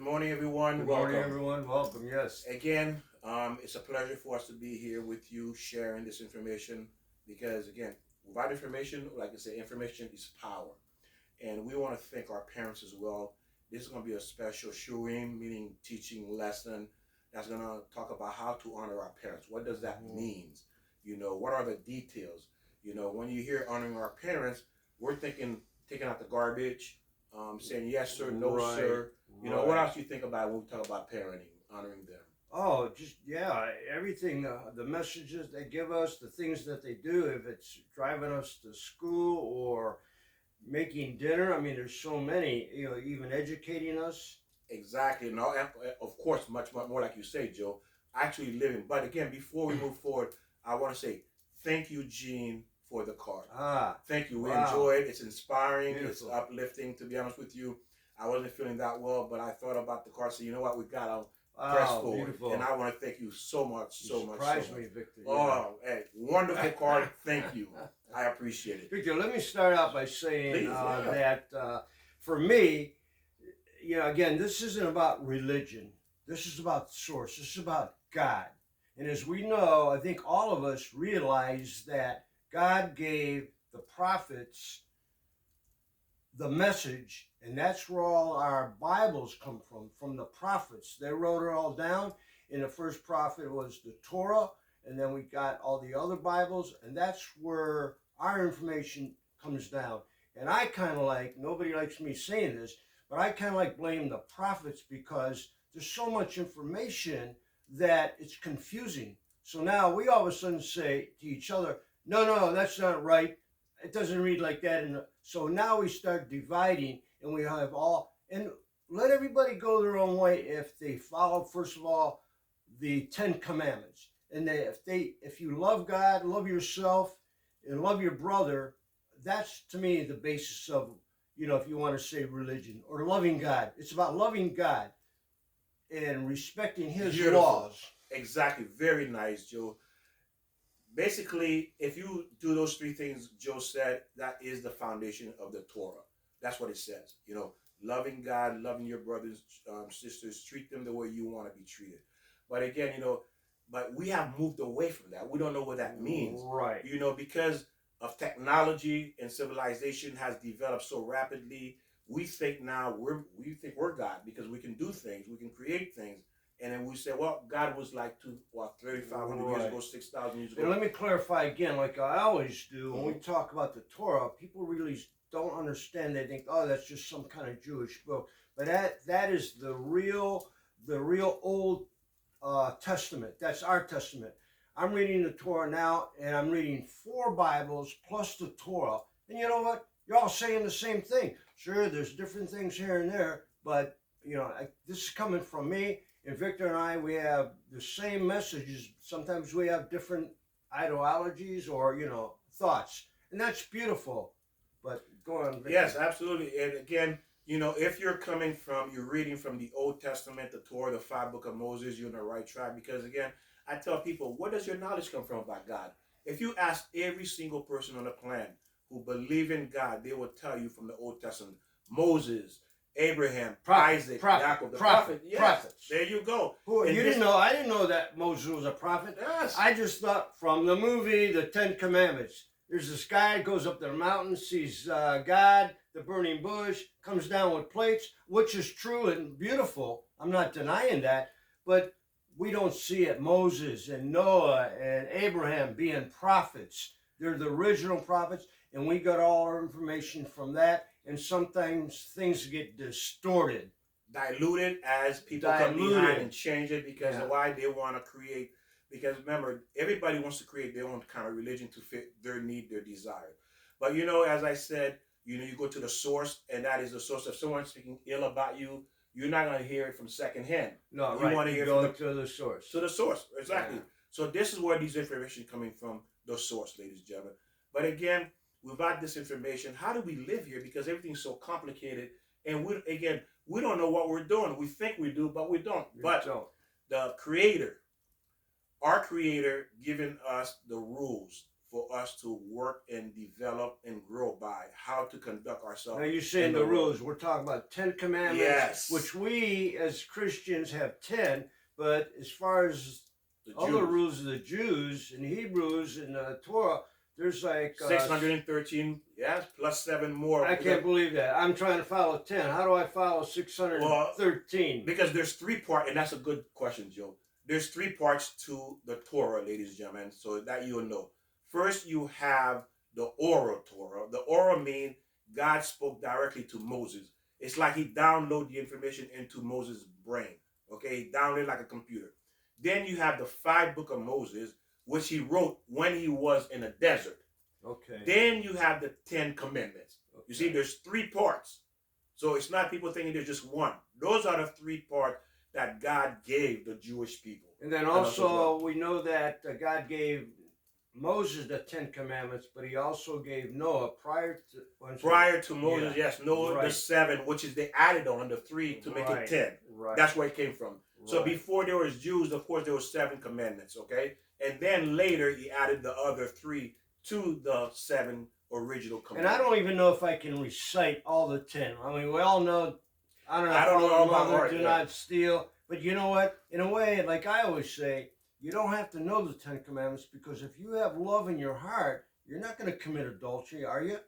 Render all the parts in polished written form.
morning, everyone. Good morning, Welcome. everyone. Welcome. Yes. Again, it's a pleasure for us to be here with you sharing this information because, again, without information, like I say, information is power. And we want to thank our parents as well. This is going to be a special shurim, meaning teaching lesson that's going to talk about how to honor our parents. What does that mean? What are the details? When you hear honoring our parents, we're thinking taking out the garbage, saying yes sir, no Right. sir. What else do you think about when we talk about parenting, honoring them? Oh, just yeah, everything. The messages they give us, the things that they do. If it's driving us to school or making dinner, I mean, there's so many. Even educating us. Exactly. No, of course, much more like you say, Joe. Actually living. But again, before we move forward, I want to say thank you, Gene, for the card. Thank you. We Wow. enjoy it. It's inspiring. Beautiful. It's uplifting. To be honest with you, I wasn't feeling that well, but I thought about the card. So you know what? We got to press forward. Beautiful. And I want to thank you so much, You so much. surprised me, Victor. Oh, hey, wonderful card. Thank you. I appreciate it. Victor, let me start out by saying Please, yeah. that for me, again, this isn't about religion. This is about source. This is about God. And as we know, I think all of us realize that God gave the prophets the message, and that's where all our Bibles come from the prophets. They wrote it all down. And the first prophet was the Torah, and then we got all the other Bibles, and that's where our information comes down. And I kind of like, nobody likes me saying this, but I kind of like blame the prophets because there's so much information that it's confusing. So now we all of a sudden say to each other, no, that's not right. It doesn't read like that. And so now we start dividing, and we have and let everybody go their own way if they follow, first of all, the 10 Commandments. And if you love God, love yourself, and love your brother, that's to me the basis of, if you want to say religion or loving God. It's about loving God and respecting His Beautiful. laws. Exactly. Very nice, Joe. Basically, if you do those three things Joe said, that is the foundation of the Torah. That's what it says. Loving God, loving your brothers, sisters, treat them the way you want to be treated. But again, but we have moved away from that. We don't know what that means. Right. Because of technology and civilization has developed so rapidly, we think now we're God because we can do things, we can create things. And then we say, well, God was like 3,500 years ago, 6,000 years ago. And let me clarify again, like I always do, when we talk about the Torah, people really don't understand. They think, oh, that's just some kind of Jewish book. But that is the real Old Testament. That's our Testament. I'm reading the Torah now, and I'm reading 4 Bibles plus the Torah. And you know what? You're all saying the same thing. Sure, there's different things here and there, but this is coming from me. And Victor and I, we have the same messages. Sometimes we have different ideologies or, thoughts. And that's beautiful. But go on, Victor. Yes, absolutely. And again, if you're reading from the Old Testament, the Torah, the 5 Book of Moses, you're on the right track. Because again, I tell people, where does your knowledge come from about God? If you ask every single person on the planet who believe in God, they will tell you from the Old Testament, Moses, Abraham, Isaac, Jacob, the prophet. Yes, prophets. There you go. I didn't know that Moses was a prophet. Yes. I just thought from the movie, The 10 Commandments, there's this guy goes up the mountain, sees God, the burning bush, comes down with plates, which is true and beautiful. I'm not denying that. But we don't see it. Moses and Noah and Abraham being prophets. They're the original prophets, and we got all our information from that. And sometimes things get distorted. Diluted as people come behind and change it because of why they want to create. Because remember, everybody wants to create their own kind of religion to fit their need, their desire. But as I said, you go to the source, and that is the source. If someone's speaking ill about you, you're not going to hear it from secondhand. No, you want to hear from to the source. To the source, exactly. Yeah. So this is where these information coming from, the source, ladies and gentlemen. But again, without this information, how do we live here? Because everything's so complicated, and we don't know what we're doing. We think we do, but we don't. The Creator, our Creator, giving us the rules for us to work and develop and grow by, how to conduct Now ourselves you're in saying the the world. rules. We're talking about 10 commandments, Yes. which we as Christians have 10. But as far as The other Jews. rules of the Jews and Hebrews and Torah, there's like 613, yes, plus 7 more. I can't believe that. I'm trying to follow 10. How do I follow 613? Because there's 3 parts, and that's a good question, Joe. There's 3 parts to the Torah, ladies and gentlemen, so that you'll know. First, you have the oral Torah. The oral means God spoke directly to Moses. It's like he downloaded the information into Moses' brain. Okay, he downloaded like a computer. Then you have the 5 book of Moses, which he wrote when he was in a desert. Okay. Then you have the 10 commandments. Okay. You see, there's 3 parts. So it's not people thinking there's just one. Those are the 3 parts that God gave the Jewish people. And then also we know that God gave Moses the 10 commandments, but he also gave Noah prior to Moses, yes, Noah right. the 7, which is they added on the 3 to make it 10. Right. That's where it came from. Right. So before there was Jews, of course, there was 7 commandments, okay? And then later he added the other 3 to the 7 original commandments. And I don't even know if I can recite all the 10. I mean, we all know, I don't know all about mother, heart, do not steal. But you know what? In a way, like I always say, you don't have to know the 10 commandments, because if you have love in your heart, you're not going to commit adultery, are you?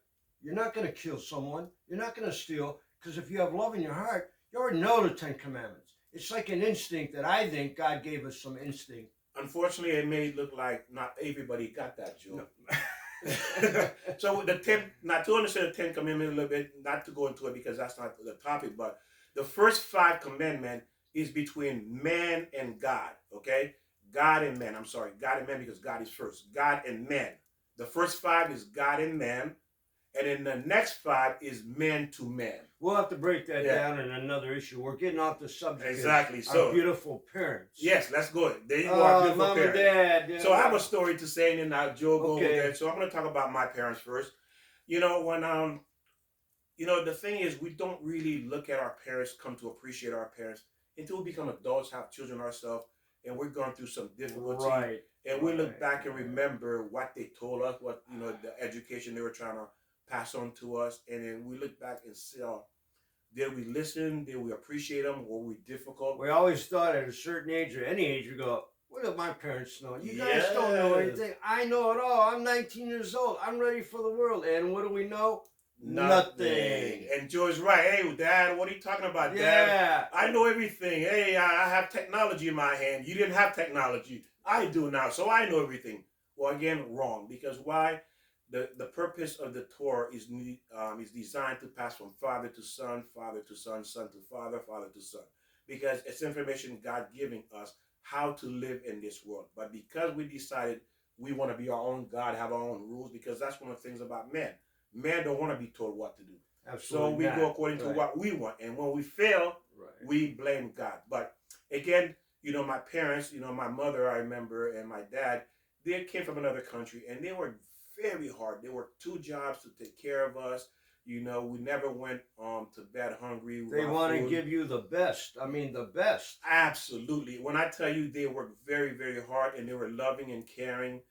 You're not going to kill someone. You're not going to steal, because if you have love in your heart, you already know the 10 commandments. It's like an instinct that I think God gave us some instinct. Unfortunately, it may look like not everybody got that, Joe. No. So the 10, not to understand the 10 commandments a little bit, not to go into it because that's not the topic, but the first 5 commandments is between man and God, okay? God and man, I'm sorry, God and man, because God is first. God and man. The first 5 is God and man, and then the next 5 is man to man. We'll have to break that down in another issue. We're getting off the subject. Exactly. So, our beautiful parents. Yes, let's go. There you are, beautiful Mom parents. and Dad. So I have a story to say, and then now Joe go okay. there. So I'm going to talk about my parents first. You know, when the thing is, we don't really look at our parents, come to appreciate our parents until we become adults, have children ourselves, and we're going through some difficulty. Right. And we look back and remember what they told us, what the education they were trying to pass on to us, and then we look back and see, did we listen? Did we appreciate them? Were we difficult? We always thought at a certain age or any age, we go, what do my parents know? You guys don't know anything. I know it all. I'm 19 years old. I'm ready for the world. And what do we know? Nothing. And Joe's right. Hey, Dad, what are you talking about, Dad? Yeah. I know everything. Hey, I have technology in my hand. You didn't have technology. I do now, so I know everything. Well, again, wrong. Because why? The purpose of the Torah is designed to pass from father to son, son to father, father to son. Because it's information God giving us how to live in this world. But because we decided we want to be our own God, have our own rules, because that's one of the things about men. Men don't want to be told what to do. Absolutely. So we go according to what we want. And when we fail, we blame God. But again, my parents, my mother, I remember, and my dad, they came from another country, and they were very hard. They worked 2 jobs to take care of us. We never went to bed hungry. They want to give you the best. I mean, the best. Absolutely. When I tell you, they worked very, very hard, and they were loving and caring,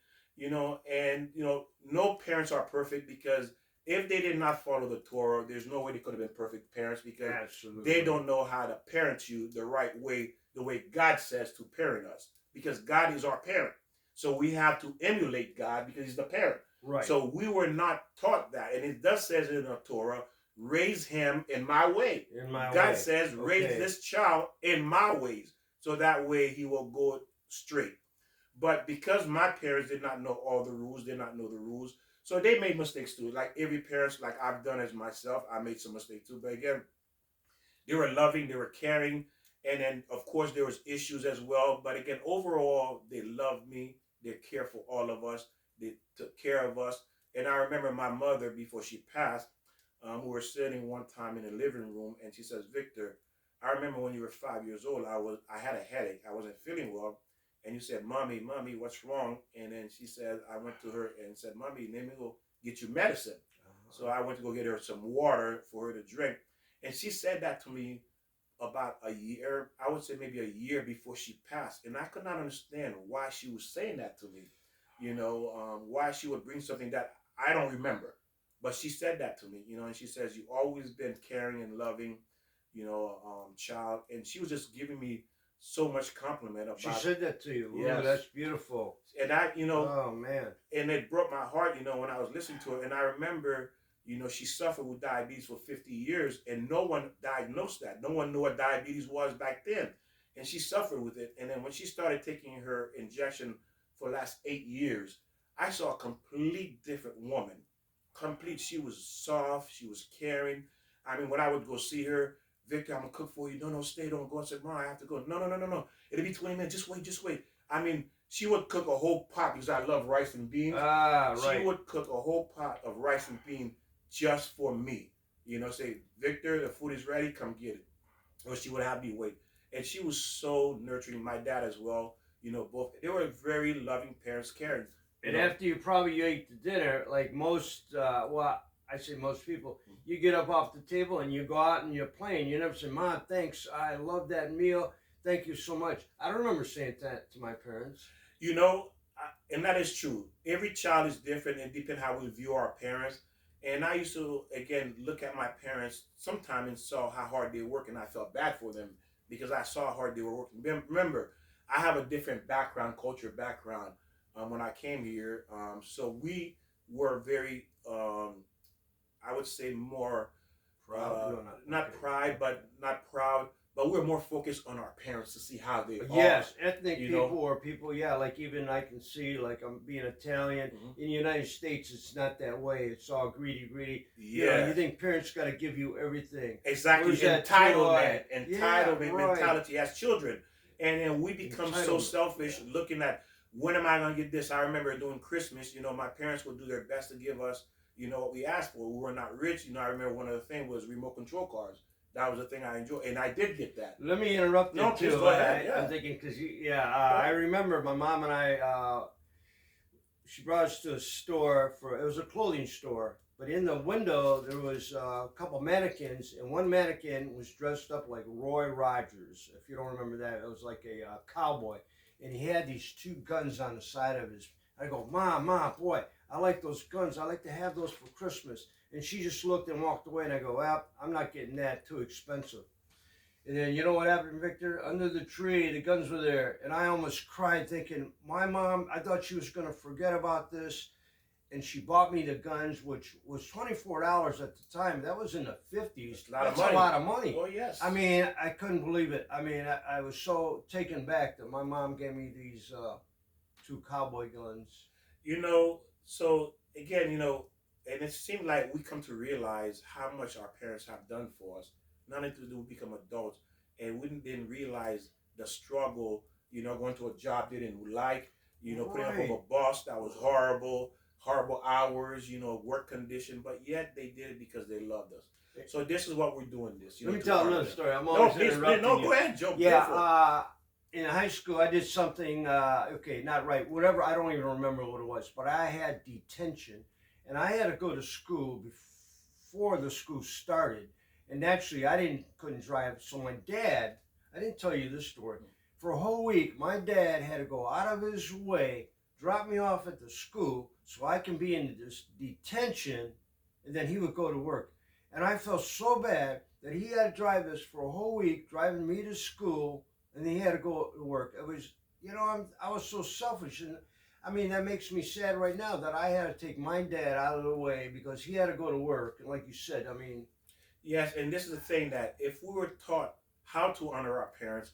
and, no parents are perfect, because if they did not follow the Torah, there's no way they could have been perfect parents, because they don't know how to parent you the right way, the way God says to parent us, because God is our parent. So we have to emulate God because he's the parent. Right. So we were not taught that. And it does says in the Torah, raise him in my way. God says, raise this child in my ways, so that way he will go straight. But because my parents did not know all the rules, did not know the rules, so they made mistakes too. Like every parent, like I've done as myself, I made some mistakes too. But again, they were loving, they were caring. And then, of course, there was issues as well. But again, overall, they loved me. They cared for all of us. They took care of us. And I remember my mother, before she passed, we were sitting one time in the living room, and she says, Victor, I remember when you were 5 years old, I had a headache. I wasn't feeling well. And you said, Mommy, what's wrong? And then she said, I went to her and said, Mommy, let me go get you medicine. So I went to go get her some water for her to drink. And she said that to me about a year, I would say maybe a year before she passed. And I could not understand why she was saying that to me. why she would bring something that I don't remember. But she said that to me, and she says, "You always been caring and loving, child." And she was just giving me so much compliment She about, said that to you. Ooh, yes. that's beautiful. And Oh man. and it broke my heart, when I was listening to her. And I remember, she suffered with diabetes for 50 years, and no one diagnosed that. No one knew what diabetes was back then. And she suffered with it. And then when she started taking her injection for the last 8 years, I saw a complete different woman. Complete. She was soft. She was caring. I mean, when I would go see her, "Victor, I'm gonna cook for you." "No, no, stay, don't go." I said, "Mom, I have to go." "No, no, no, no, no. It'll be 20 minutes. Just wait, just wait." I mean, she would cook a whole pot because I love rice and beans. Ah, right. She would cook a whole pot of rice and beans just for me. Say, "Victor, the food is ready. Come get it." Or she would have me wait. And she was so nurturing. My dad as well. Both they were very loving parents, caring. And after you ate the dinner, like most, well, I say most people, you get up off the table and you go out and you're playing. You never say, "Mom, thanks. I love that meal. Thank you so much." I don't remember saying that to my parents. And that is true. Every child is different and depending how we view our parents. And I used to, again, look at my parents sometime and saw how hard they work, and I felt bad for them because I saw how hard they were working. Remember, I have a different background, culture background, when I came here. So we were very, I would say, more Proud? No, not okay. pride, but not proud. But we're more focused on our parents to see how they Yes, are. ethnic people or people, yeah, like even I can see, like I'm being Italian. Mhm. In the United States, it's not that way. It's all greedy, greedy. Yeah. You think parents got to give you everything. Exactly. Where's that Entitlement, toy? entitlement Yeah, right. mentality as children. And then we become so Entitlement. selfish looking at, when am I going to get this? I remember doing Christmas, my parents would do their best to give us, what we asked for. We were not rich. I remember one of the things was remote control cars. That was the thing I enjoyed. And I did get that. Let me interrupt you No, too. please go ahead. Yeah. I'm thinking because I remember my mom and I. She brought us to a store it was a clothing store, but in the window there was a couple mannequins, and one mannequin was dressed up like Roy Rogers. If you don't remember that, it was like a cowboy, and he had these two guns on the side of his. I go, "Mom, boy, I like those guns. I like to have those for Christmas." And she just looked and walked away, and I go, "Well, I'm not getting that, too expensive." And then you know what happened, Victor? Under the tree, the guns were there, and I almost cried thinking, my mom, I thought she was going to forget about this, and she bought me the guns, which was $24 at the time. That was in the 50s. That's a lot of money. Oh, yes. I mean, I couldn't believe it. I mean, I was so taken back that my mom gave me these two cowboy guns. So again, and it seemed like we come to realize how much our parents have done for us. Not until we become adults, and we didn't realize the struggle. Going to a job they didn't like. Putting up with a boss that was horrible, horrible hours. Work condition, but yet they did it because they loved us. So this is what we're doing. Let me tell another story. I'm always interrupting you. Go ahead, Joe. Yeah. In high school, I did something. Okay, not right. Whatever. I don't even remember what it was, but I had detention, and I had to go to school before the school started. And actually, couldn't drive. So my dad, I didn't tell you this story. For a whole week, my dad had to go out of his way, drop me off at the school so I can be in this detention, and then he would go to work. And I felt so bad that he had to drive us for a whole week, driving me to school, and then he had to go to work. It was, I was so selfish. And I mean, that makes me sad right now that I had to take my dad out of the way because he had to go to work. And like you said, I mean, yes, and this is the thing that if we were taught how to honor our parents,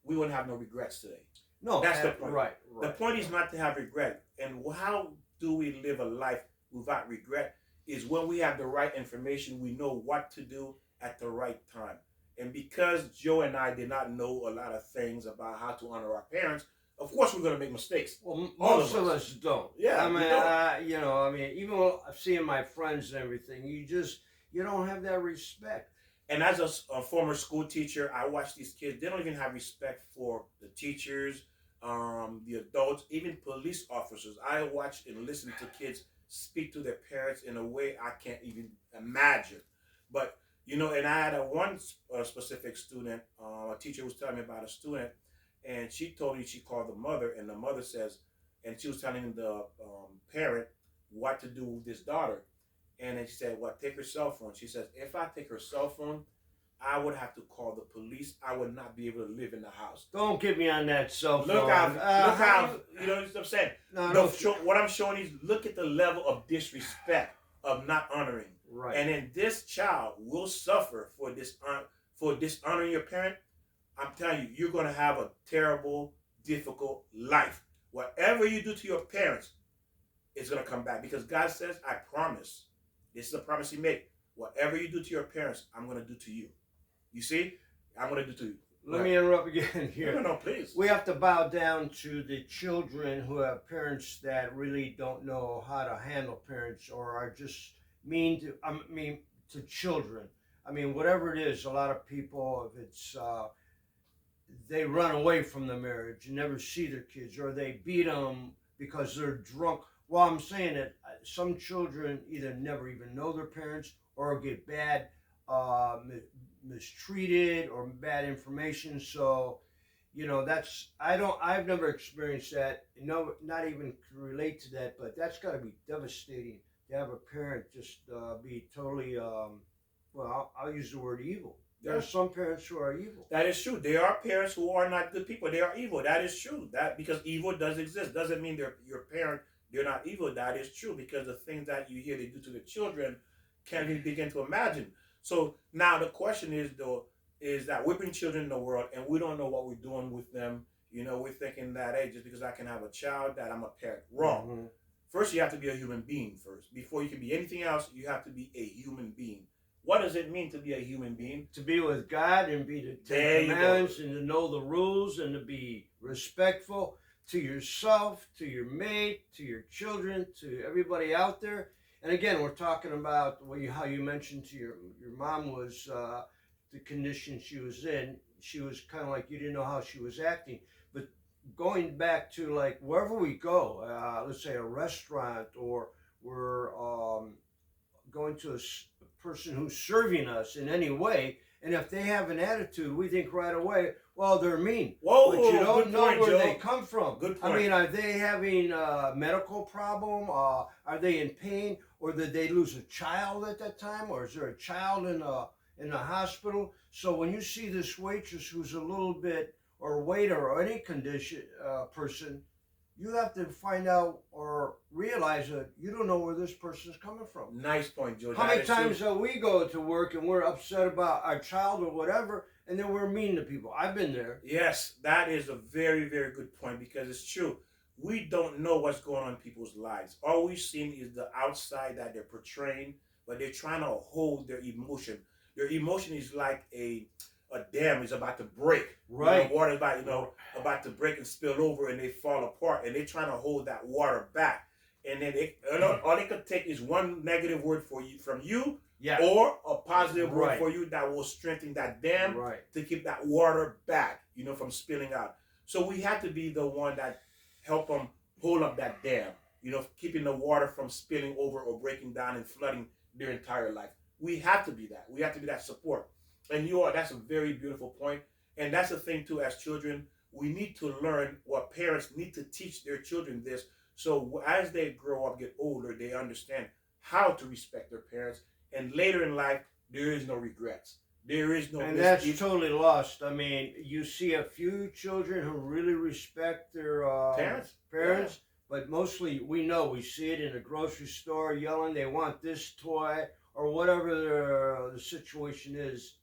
we wouldn't have no regrets today. No, that's the point. Right. The point is not to have regret. And how do we live a life without regret? Is when we have the right information, we know what to do at the right time. And because Joe and I did not know a lot of things about how to honor our parents, of course we're going to make mistakes. Well, most of us don't. Yeah, I mean, even seeing my friends and everything, you don't have that respect. And as a former school teacher, I watch these kids. They don't even have respect for the teachers, the adults, even police officers. I watch and listen to kids speak to their parents in a way I can't even imagine. But and I had one specific student. A teacher was telling me about a student, and she told me she called the mother, and the mother says, and she was telling the parent what to do with this daughter. And then she said, "Well, take her cell phone." She says, "If I take her cell phone, I would have to call the police. I would not be able to live in the house." Don't get me on that cell phone. Look how you know what I'm saying. No, What I'm showing is, look at the level of disrespect of not honoring. right. And then this child will suffer for dishonoring your parent. I'm telling you, you're going to have a terrible, difficult life. Whatever you do to your parents, it's going to come back, because God says, "I promise." This is a promise He made. Whatever you do to your parents, I'm going to do to you. You see, I'm going to do to you. Let me interrupt again here. No, please. We have to bow down to the children who have parents that really don't know how to handle parents, or are just mean to children. I mean, whatever it is, a lot of people, if it's they run away from the marriage and never see their kids, or they beat them because they're drunk. Well, I'm saying that some children either never even know their parents, or get bad mistreated, or bad information. So, you know, I've never experienced that. You know, not even relate to that, but that's got to be devastating to have a parent just be totally, well, I'll use the word evil. There are some parents who are evil. That is true. There are parents who are not good people. They are evil. That is true. That, because evil does exist, doesn't mean they're your parent. They're not evil. That is true, because the things that you hear they do to the children, can't even begin to imagine. So now the question is, though, is that we bring children in the world and we don't know what we're doing with them. You know, we're thinking that, hey, just because I can have a child, that I'm a parent. Wrong. Mm-hmm. First, you have to be a human being first. Before you can be anything else, you have to be a human being. What does it mean to be a human being? To be with God, and be to take commands, and to know the rules, and to be respectful to yourself, to your mate, to your children, to everybody out there. And again, we're talking about how you mentioned to your mom was the condition she was in. She was kind of like, you didn't know how she was acting. But going back to, like, wherever we go, let's say a restaurant, or we're going to a person who's serving us in any way, and if they have an attitude, we think right away, well, they're mean. Whoa, but you don't know point, where Joe. they come from. Good point. I mean, are they having a medical problem? Are they in pain? Or did they lose a child at that time? Or is there a child in the hospital? So when you see this waitress who's a little bit, or waiter, or any condition person, you have to find out or realize that you don't know where this person's coming from. Nice point, Joe. How many times do we go to work and we're upset about our child or whatever, and then we're mean to people? I've been there. Yes, that is a very, very good point, because it's true. We don't know what's going on in people's lives. All we've seen is the outside that they're portraying, but they're trying to hold their emotion. Their emotion is like a dam is about to break. Right. You know, water is about to break and spill over, and they fall apart, and they're trying to hold that water back. And then all they could take is one negative word from you, Yeah. or a positive word Right. for you that will strengthen that dam, Right. to keep that water back, from spilling out. So we have to be the one that help them hold up that dam, keeping the water from spilling over or breaking down and flooding their entire life. We have to be that. We have to be that support. And that's a very beautiful point. And that's the thing too, as children, we need to learn, what parents need to teach their children this. So as they grow up, get older, they understand how to respect their parents. And later in life, there is no regrets. There is no. And that's totally lost. I mean, you see a few children who really respect their parents, yeah. But mostly we see it in a grocery store yelling they want this toy or whatever the situation is.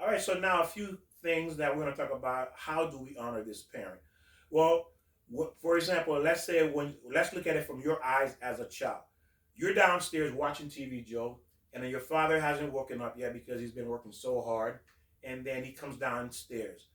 All right, so now a few things that we're going to talk about. How do we honor this parent? Well, for example, let's look at it from your eyes as a child. You're downstairs watching TV, Joe, and then your father hasn't woken up yet because he's been working so hard, and then he comes downstairs.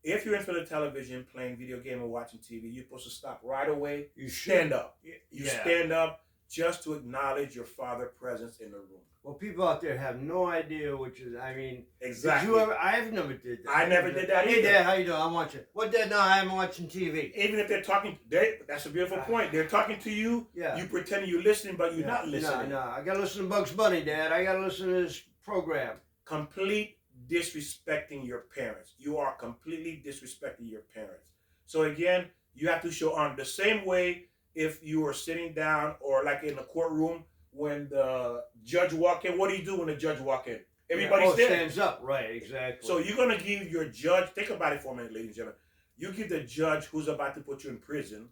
If you're in front of the television playing video game or watching TV, you're supposed to stop right away. You stand up. You stand up just to acknowledge your father's presence in the room. Well, people out there have no idea which is, I mean, exactly. Did you ever? I've never did that. I never did that either. Hey, Dad, how you doing? I'm watching. What, Dad? No, I'm watching TV. Even if they're talking, that's a beautiful point. They're talking to you. Yeah. You pretend you're listening, but you're not listening. No, I got to listen to Bugs Bunny, Dad. I got to listen to this program. Complete disrespecting your parents. You are completely disrespecting your parents. So again, you have to show honor. The same way if you are sitting down or like in the courtroom when the judge walk in, what do you do when the judge walk in? Everybody stands up, right? Exactly. So you're gonna give your judge. Think about it for a minute, ladies and gentlemen. You give the judge who's about to put you in prison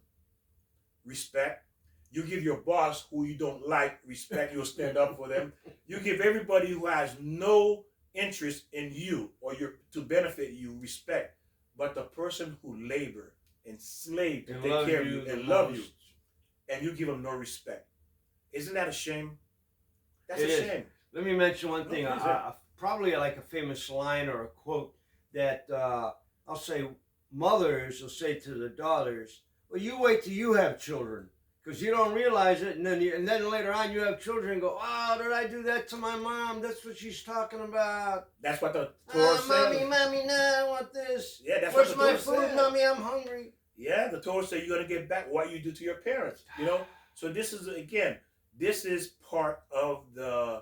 respect. You give your boss who you don't like respect. You'll stand up for them. You give everybody who has no interest in you or your to benefit you respect. But the person who labor and slave to take care of you and love you, and you give them no respect, isn't that a shame? That's a shame. Let me mention one thing. Probably like a famous line or a quote that I'll say. Mothers will say to the daughters, "Well, you wait till you have children, because you don't realize it, and then later on you have children and go, oh, did I do that to my mom? That's what she's talking about. That's what the Torah says. Mommy, no, I want this. Yeah, that's Where's what the my Torah food, says. Mommy? I'm hungry." Yeah, the Torah says you're gonna get back what you do to your parents. You know, so this is part of the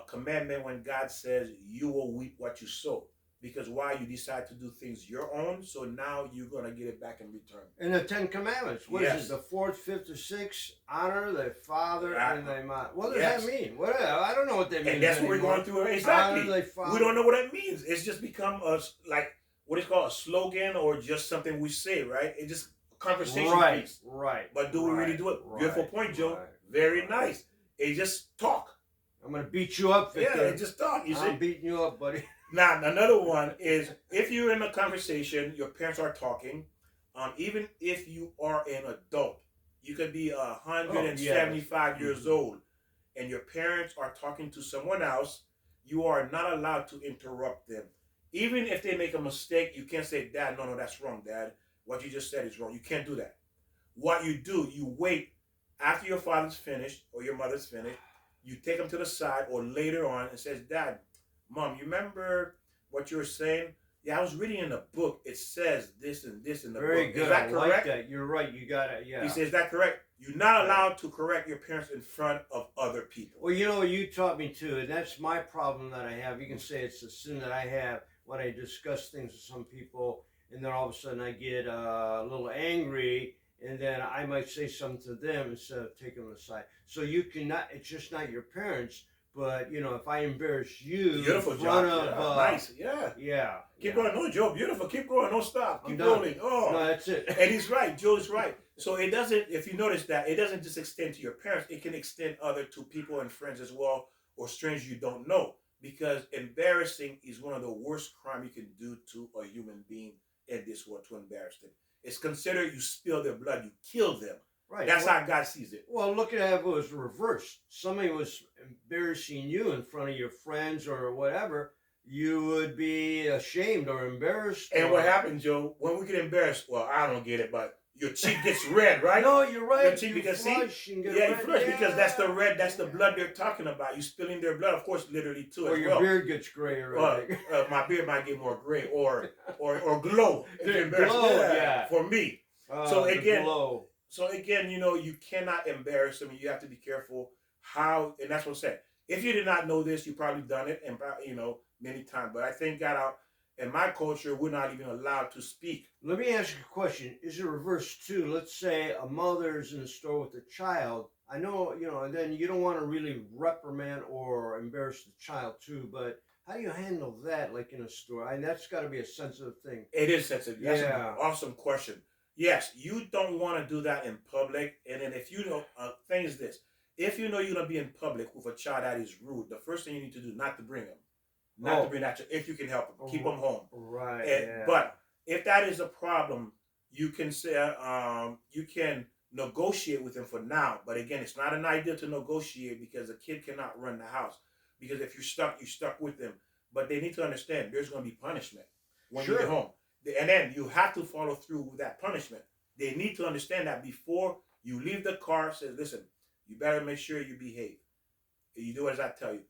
commandment when God says you will reap what you sow. Because why? You decide to do things your own, so now you're gonna get it back in return. In the Ten Commandments, what is it? The fourth, fifth, or sixth? Honor thy father and thy mother. What does that mean? I don't know what that means. And that's what we're going through. Exactly. Honor thy father. We don't know what that means. It's just become what is called a slogan or just something we say, right? It's just a conversation piece. Right. But do we really do it? Beautiful point, Joe. Very nice. It's just talk. I'm gonna beat you up, Victor. Yeah, just talk. I'm beating you up, buddy. Now, another one is if you're in a conversation, your parents are talking, even if you are an adult, you could be 175 years old, and your parents are talking to someone else, you are not allowed to interrupt them. Even if they make a mistake, you can't say, "Dad, no, that's wrong, Dad. What you just said is wrong." You can't do that. What you do, you wait after your father's finished or your mother's finished, you take them to the side or later on and says, "Dad, Mom, you remember what you were saying? Yeah, I was reading in the book. It says this and this in the Very book. good. Is that correct?" Like that. You're right. You got it. Yeah. He says, "Is that correct?" You're not allowed to correct your parents in front of other people. Well, you know, you taught me too, and that's my problem that I have. You can say it's a sin that I have when I discuss things with some people, and then all of a sudden I get a little angry, and then I might say something to them instead of taking them aside. So you cannot. It's just not your parents. But, you know, if I embarrass you beautiful in front job. of... nice, Keep going. No, Joe, beautiful. Keep going. Don't stop. Keep rolling. Oh. No, that's it. And he's right. Joe's right. So it doesn't, if you notice that, it doesn't just extend to your parents. It can extend to people and friends as well, or strangers you don't know. Because embarrassing is one of the worst crimes you can do to a human being in this world, to embarrass them. It's considered you spill their blood, you kill them. Right. That's how God sees it. Well, look at it if it was reversed. Somebody was embarrassing you in front of your friends or whatever, you would be ashamed or embarrassed. And what happens, Joe, when we get embarrassed, well, I don't get it, but your cheek gets red, right? No, you're right. Your cheek, because you flush because that's the red, that's the blood they're talking about. You spilling their blood, of course, literally too. Or as your well. Beard gets gray already. My beard might get more gray or glow. Glow, for me. So again, glow. you know, you cannot embarrass them. You have to be careful how, and that's what I said. If you did not know this, you probably done it, and you know, many times. But I think in my culture, we're not even allowed to speak. Let me ask you a question. Is it reversed too? Let's say a mother's in the store with a child. I know, you know, and then you don't want to really reprimand or embarrass the child too, but how do you handle that, like in a store? I mean, that's got to be a sensitive thing. It is sensitive. That's an awesome question. Yes, you don't want to do that in public. And then if you know, thing is this, if you know you're going to be in public with a child that is rude, the first thing you need to do, not to bring them. Not to bring that child, if you can help them. Keep them home. Right. But if that is a problem, you can say, you can negotiate with them for now. But again, it's not an idea to negotiate because a kid cannot run the house. Because if you're stuck with them. But they need to understand there's going to be punishment when you get home. And then you have to follow through with that punishment. They need to understand that before you leave the car. Says, listen, you better make sure you behave. You do as I tell you.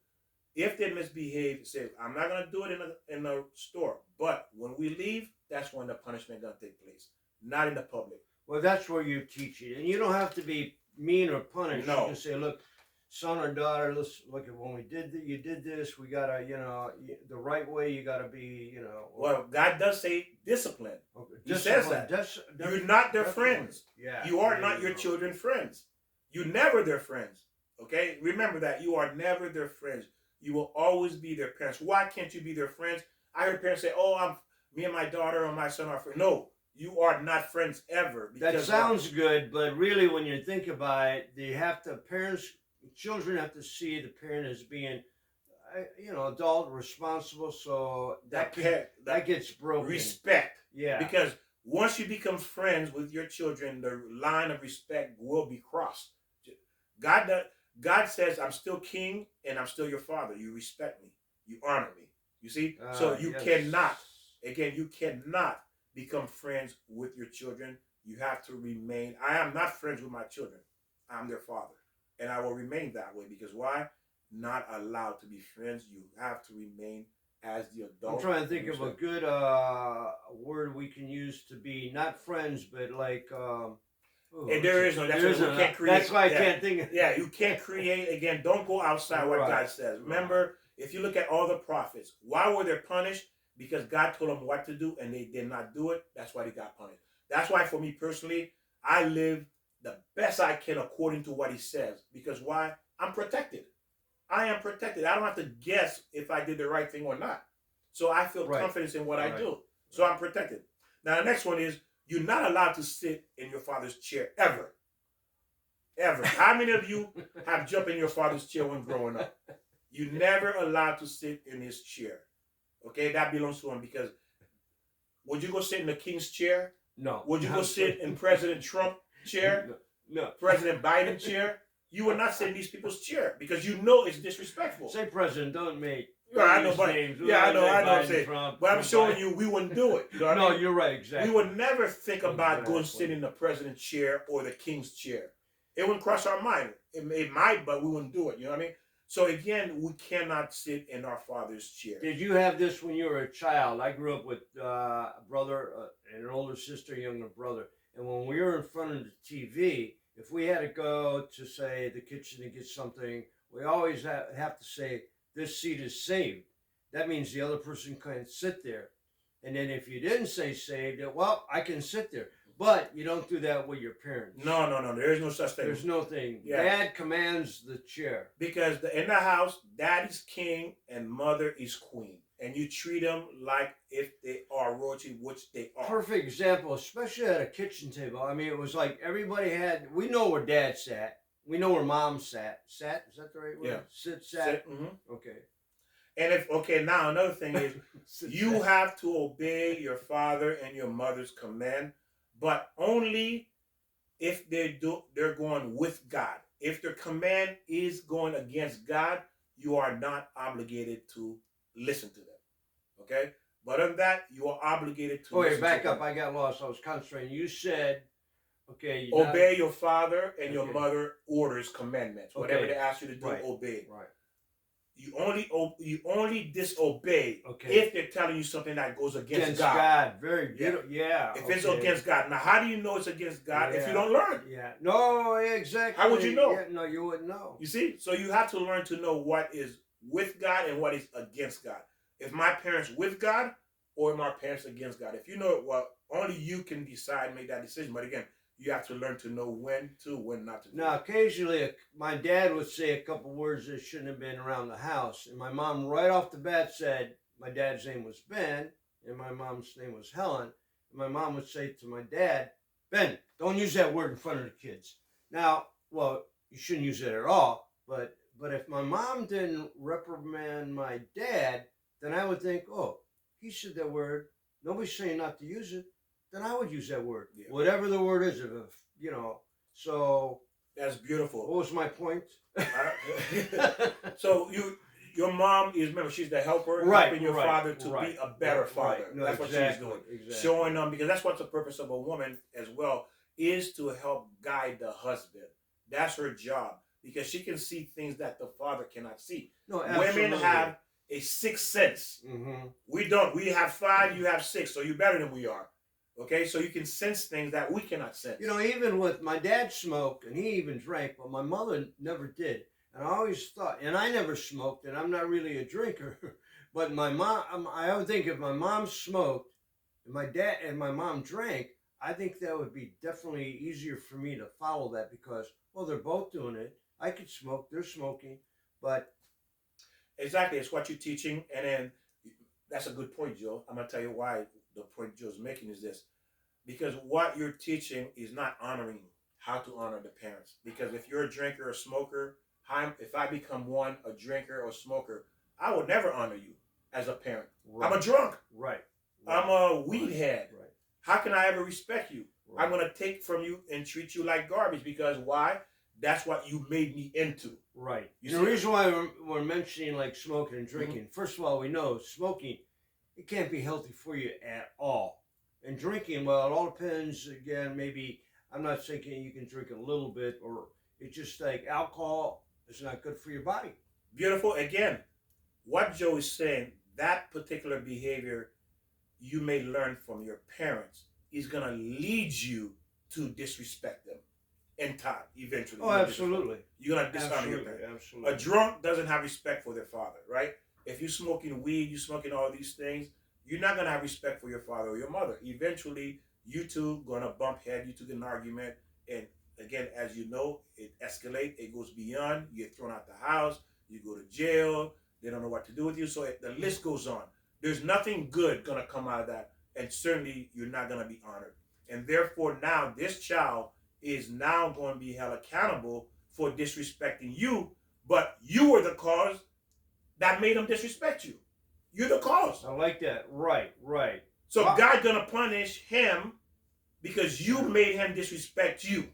If they misbehave, say, I'm not going to do it in the store. But when we leave, that's when the punishment going to take place. Not in the public. Well, that's where you teach it. And you don't have to be mean or punish. No. You can say, look, son or daughter, let's look at when you did this, we got to, you know, the right way, you got to be, you know. Well, God does say discipline. Okay. He says Discipline. that. You're not their definitely. friends. Yeah. You are there not you your go. children's friends. You're never their friends. Okay? Remember that. You are never their friends. You will always be their parents. Why can't you be their friends? I heard parents say, "Oh, me and my daughter or my son are friends." No, you are not friends ever. That sounds good, but really, when you think about it, children have to see the parent as being, adult, responsible. So that gets broken. Respect. Yeah. Because once you become friends with your children, the line of respect will be crossed. God says, "I'm still king and I'm still your father. You respect me. You honor me." You see? So you cannot become friends with your children. You have to remain. I am not friends with my children. I'm their father. And I will remain that way because why? Not allowed to be friends. You have to remain as the adult. I'm trying to think of a good word we can use to be not friends, but like. And there is no. That's why we can't create. That's why I can't think of. Yeah, you can't create. Again, don't go outside what God says. Remember, if you look at all the prophets, why were they punished? Because God told them what to do and they did not do it. That's why they got punished. That's why for me personally, I live the best I can according to what he says. Because why? I'm protected. I am protected. I don't have to guess if I did the right thing or not. So I feel confidence in what I do. So I'm protected. Now the next one is you're not allowed to sit in your father's chair ever. Ever. How many of you have jumped in your father's chair when growing up? You're never allowed to sit in his chair. Okay, that belongs to him because would you go sit in the king's chair? No. Would you go sit in President Trump's chair? No. President Biden's chair? You will not sit in these people's chair because you know it's disrespectful. Say president, don't make. Yeah, I know, but names. I know what I'm Biden, saying. Trump, But I'm showing you we wouldn't do it. You know what I mean? You're right, exactly. We would never think about going sit in the president's chair or the king's chair. It wouldn't cross our mind. It might, but we wouldn't do it. You know what I mean? So again, we cannot sit in our father's chair. Did you have this when you were a child? I grew up with a brother and an older sister, younger brother. And when we were in front of the TV, if we had to go to, say, the kitchen to get something, we always have to say, "This seat is saved." That means the other person can't sit there. And then if you didn't say saved, well, I can sit there. But you don't do that with your parents. No. There is no such thing. There's no thing. Yeah. Dad commands the chair. Because in the house, dad is king and mother is queen. And you treat them like if they are royalty, which they are. Perfect example, especially at a kitchen table. I mean, it was like everybody we know where dad sat. We know where mom sat. Sat? Is that the right word? Yeah. Sat? Mm-hmm. Okay. And now another thing is, you have to obey your father and your mother's command, but only if they're going with God. If their command is going against God, you are not obligated to listen to them. Okay? But other than that, you are obligated to listen back up. I got lost. I was concentrating. You said, okay. Obey your father and your mother orders, commandments. Whatever they ask you to do, obey. Right. You only disobey if they're telling you something that goes against God. Very beautiful. Yeah. If it's against God. Now, how do you know it's against God if you don't learn? Yeah. No, exactly. How would you know? Yeah, no, you wouldn't know. You see? So you have to learn to know what is with God and what is against God. If my parents with God or my parents against God. If you know it, well, only you can decide, make that decision. But again, you have to learn to know when not to do. Now, occasionally, my dad would say a couple words that shouldn't have been around the house. And my mom, right off the bat, said my dad's name was Ben, and my mom's name was Helen. And my mom would say to my dad, "Ben, don't use that word in front of the kids." Now, well, you shouldn't use it at all. But if my mom didn't reprimand my dad, then I would think, oh, he said that word. Nobody's saying not to use it. Then I would use that word, whatever the word is, so. That's beautiful. What was my point? So your mom is, remember, she's the helper, helping your father to be a better father. No, that's what she's doing. Exactly. Showing them, because that's what the purpose of a woman as well, is to help guide the husband. That's her job, because she can see things that the father cannot see. No, absolutely. Women have a sixth sense. Mm-hmm. We don't. We have 5, you have 6, so you're better than we are. Okay, so you can sense things that we cannot sense. Even with my dad smoked, and he even drank, but my mother never did. And I always thought, and I never smoked, and I'm not really a drinker, but my mom, I would think if my mom smoked, and my dad and my mom drank, I think that would be definitely easier for me to follow that because, well, they're both doing it. I could smoke, they're smoking, but Exactly, it's what you're teaching, and then that's a good point, Joe. I'm gonna tell you why the point Joe's making is this: because what you're teaching is not honoring how to honor the parents. Because if you're a drinker or smoker, if I become one, a drinker or smoker, I will never honor you as a parent. right, I'm a drunk. right, I'm right, a weed head. right, How can I ever respect you? right. I'm gonna take from you and treat you like garbage because why? That's what you made me into. Right. You And the see- reason why we're mentioning like smoking and drinking, first of all, we know smoking, it can't be healthy for you at all. And drinking, well, it all depends. Again, maybe I'm not saying you can drink a little bit, or it's just like alcohol is not good for your body. Beautiful. Again, what Joe is saying, that particular behavior you may learn from your parents is gonna lead you to disrespect them in time, eventually. Oh, absolutely. You're gonna dishonor your Absolutely. parents. Absolutely. A drunk doesn't have respect for their father, right? If you're smoking weed, you're smoking all these things, you're not gonna have respect for your father or your mother. Eventually, you two gonna bump head, you two get an argument, and again, as you know, it escalates, it goes beyond, you get thrown out the house, you go to jail, they don't know what to do with you, so the list goes on. There's nothing good gonna come out of that, and certainly you're not gonna be honored. And therefore, now this child is now going to be held accountable for disrespecting you, but you were the cause that made him disrespect you. You're the cause. I like that. Right, right. So Wow. God's gonna punish him because you made him disrespect you.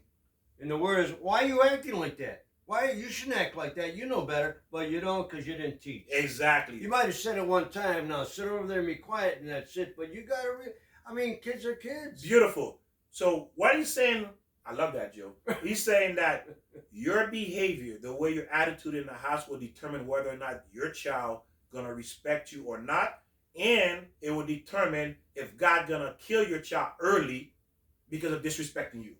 And the word is, why are you acting like that? Why you shouldn't act like that? You know better, but you don't because you didn't teach. Exactly. You might have said it one time. Now sit over there and be quiet, and that's it. But you gotta. I mean, kids are kids. Beautiful. So what he's saying, I love that, Joe. He's saying that your behavior, the way your attitude in the house will determine whether or not your child gonna respect you or not, and it will determine if God gonna kill your child early because of disrespecting you.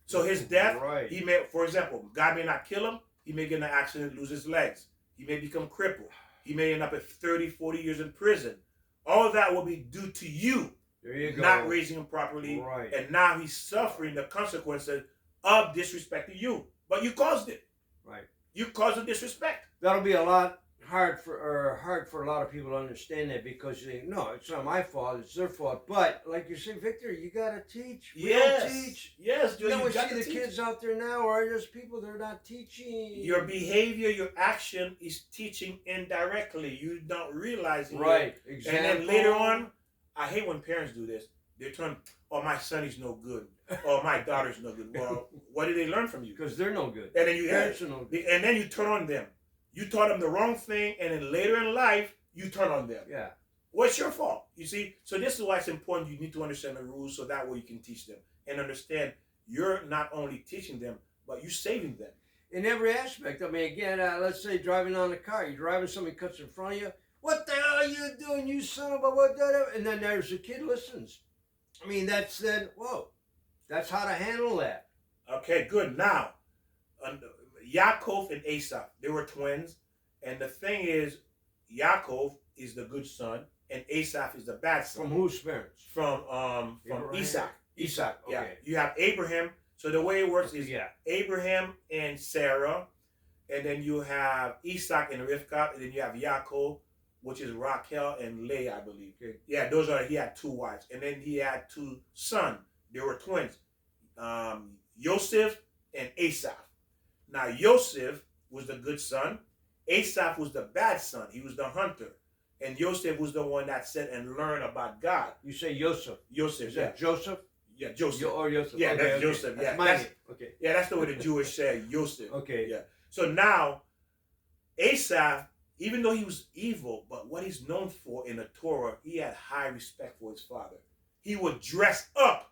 So his death, Right. he may, for example, God may not kill him. He may get in an accident, lose his legs. He may become crippled. He may end up at 30, 40 years in prison. All of that will be due to you There you go. not raising him properly. Right. And now he's suffering the consequences of disrespecting you. But you caused it. Right. You caused the disrespect. That'll be a lot hard for a lot of people to understand that because they no, it's not my fault, it's their fault. But like you say, Victor, you gotta teach. We don't teach. Yes, You know, we got see to the teach. kids out there now are just people they're not teaching. Your behavior, your action is teaching indirectly. You don't realize it. right. And Example. then later on, I hate when parents do this. They turn, oh, my son is no good. Oh, my daughter's no good. Well, what did they learn from you? because they're no good. And then you Parents are no good. and then you turn on them. You taught them the wrong thing, and then later in life, you turn on them. Yeah. Well, it's your fault. You see? So this is why it's important. You need to understand the rules so that way you can teach them. And understand you're not only teaching them, but you're saving them. In every aspect. I mean, again, let's say driving on the car, you're driving, somebody cuts in front of you. What the hell are you doing, you son of a what? And then there's a kid listens. I mean, that's then, whoa, that's how to handle that. Okay, good. Now, Yaakov and Esau, they were twins. And the thing is, Yaakov is the good son, and Esau is the bad son. From whose parents? From Abraham? Isaac. Isaac, Yeah. okay. You have Abraham. So the way it works is Yeah. Abraham and Sarah, and then you have Isaac and Rivka, and then you have Yaakov, which is Rachel and Leah, I believe. Okay. Yeah, he had two wives, and then he had two sons. They were twins, Joseph and Asaph. Now Joseph was the good son. Asaph was the bad son. He was the hunter, and Joseph was the one that said and learned about God. You say Joseph. Joseph, Is yeah, that Joseph? yeah, Joseph. Or Joseph? Yeah, okay, that's okay. Joseph, yeah, That's my that's- name. Okay. Yeah, that's the way the Jewish say Joseph. Okay. Yeah. So now, Asaph, even though he was evil, but what he's known for in the Torah, he had high respect for his father. He would dress up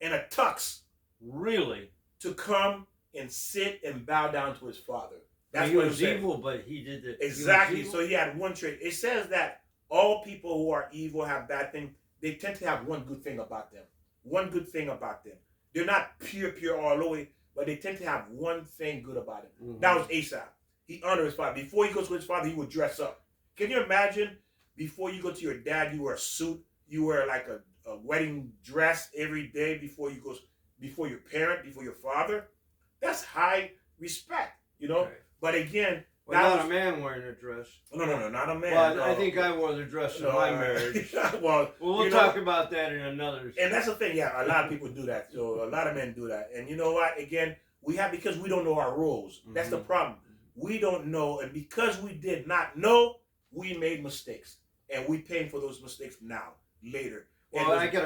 in a tux Really? to come and sit and bow down to his father. That's he what was it said. evil, but he did it. Exactly. So he had one trait. It says that all people who are evil have bad things. They tend to have one good thing about them. One good thing about them. They're not pure all the way, but they tend to have one thing good about them. That was Asaph. He honored his father. Before he goes to his father, he would dress up. Can you imagine? Before you go to your dad, you wear a suit. You wear like a wedding dress every day before you go, before your parent, before your father, that's high respect, you know. Right. But again, Well, that not was- a man wearing a dress. no, not a man. Well, no. I think I wore the dress in No, my marriage. well, Well, we'll you know, talk about that in another. and that's the thing. Yeah, a lot of people do that. So a lot of men do that. And you know what? Again, we have, because we don't know our rules. That's the Mhm. problem. We don't know, and because we did not know, we made mistakes, and we paying for those mistakes now, later. And Well, those- I got